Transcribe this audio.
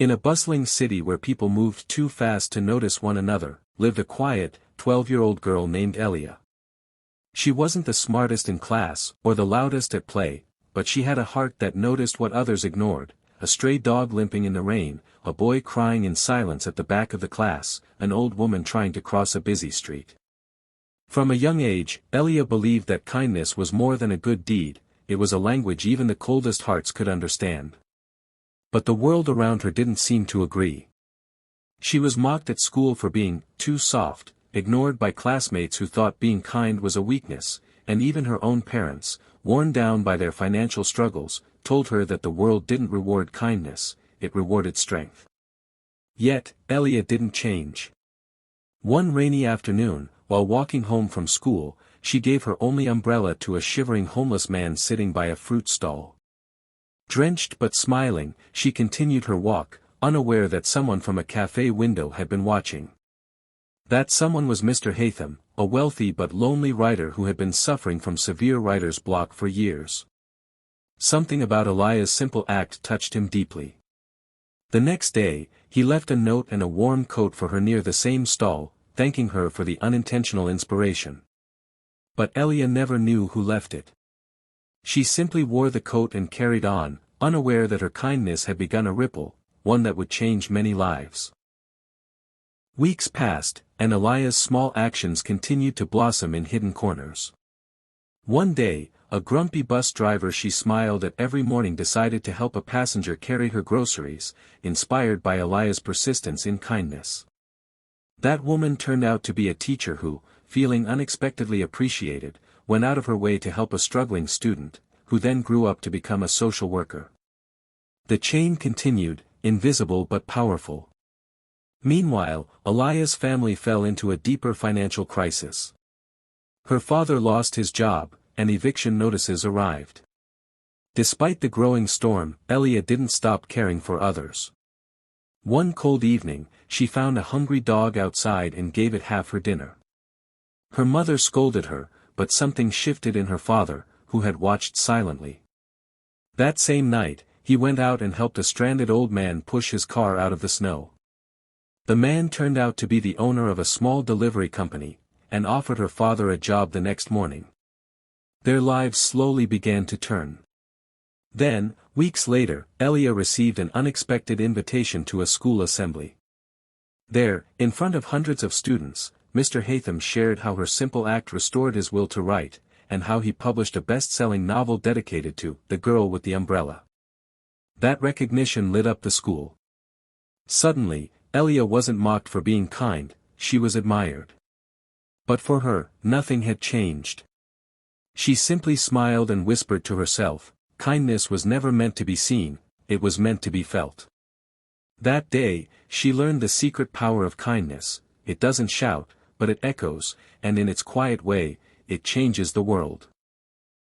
In a bustling city where people moved too fast to notice one another, lived a quiet, 12-year-old girl named Elia. She wasn't the smartest in class, or the loudest at play, but she had a heart that noticed what others ignored: a stray dog limping in the rain, a boy crying in silence at the back of the class, an old woman trying to cross a busy street. From a young age, Elia believed that kindness was more than a good deed, it was a language even the coldest hearts could understand. But the world around her didn't seem to agree. She was mocked at school for being too soft, ignored by classmates who thought being kind was a weakness, and even her own parents, worn down by their financial struggles, told her that the world didn't reward kindness, it rewarded strength. Yet, Elia didn't change. One rainy afternoon, while walking home from school, she gave her only umbrella to a shivering homeless man sitting by a fruit stall. Drenched but smiling, she continued her walk, unaware that someone from a cafe window had been watching. That someone was Mr. Hatham, a wealthy but lonely writer who had been suffering from severe writer's block for years. Something about Elia's simple act touched him deeply. The next day, he left a note and a warm coat for her near the same stall, thanking her for the unintentional inspiration. But Elia never knew who left it. She simply wore the coat and carried on, unaware that her kindness had begun a ripple, one that would change many lives. Weeks passed, and Elia's small actions continued to blossom in hidden corners. One day, a grumpy bus driver she smiled at every morning decided to help a passenger carry her groceries, inspired by Elia's persistence in kindness. That woman turned out to be a teacher who, feeling unexpectedly appreciated, went out of her way to help a struggling student, who then grew up to become a social worker. The chain continued, invisible but powerful. Meanwhile, Elia's family fell into a deeper financial crisis. Her father lost his job, and eviction notices arrived. Despite the growing storm, Elia didn't stop caring for others. One cold evening, she found a hungry dog outside and gave it half her dinner. Her mother scolded her, but something shifted in her father, who had watched silently. That same night, he went out and helped a stranded old man push his car out of the snow. The man turned out to be the owner of a small delivery company, and offered her father a job the next morning. Their lives slowly began to turn. Then, weeks later, Elia received an unexpected invitation to a school assembly. There, in front of hundreds of students, Mr. Hatham shared how her simple act restored his will to write, and how he published a best-selling novel dedicated to the girl with the umbrella. That recognition lit up the school. Suddenly, Elia wasn't mocked for being kind, she was admired. But for her, nothing had changed. She simply smiled and whispered to herself, kindness was never meant to be seen, it was meant to be felt. That day, she learned the secret power of kindness: it doesn't shout, but it echoes, and in its quiet way, it changes the world.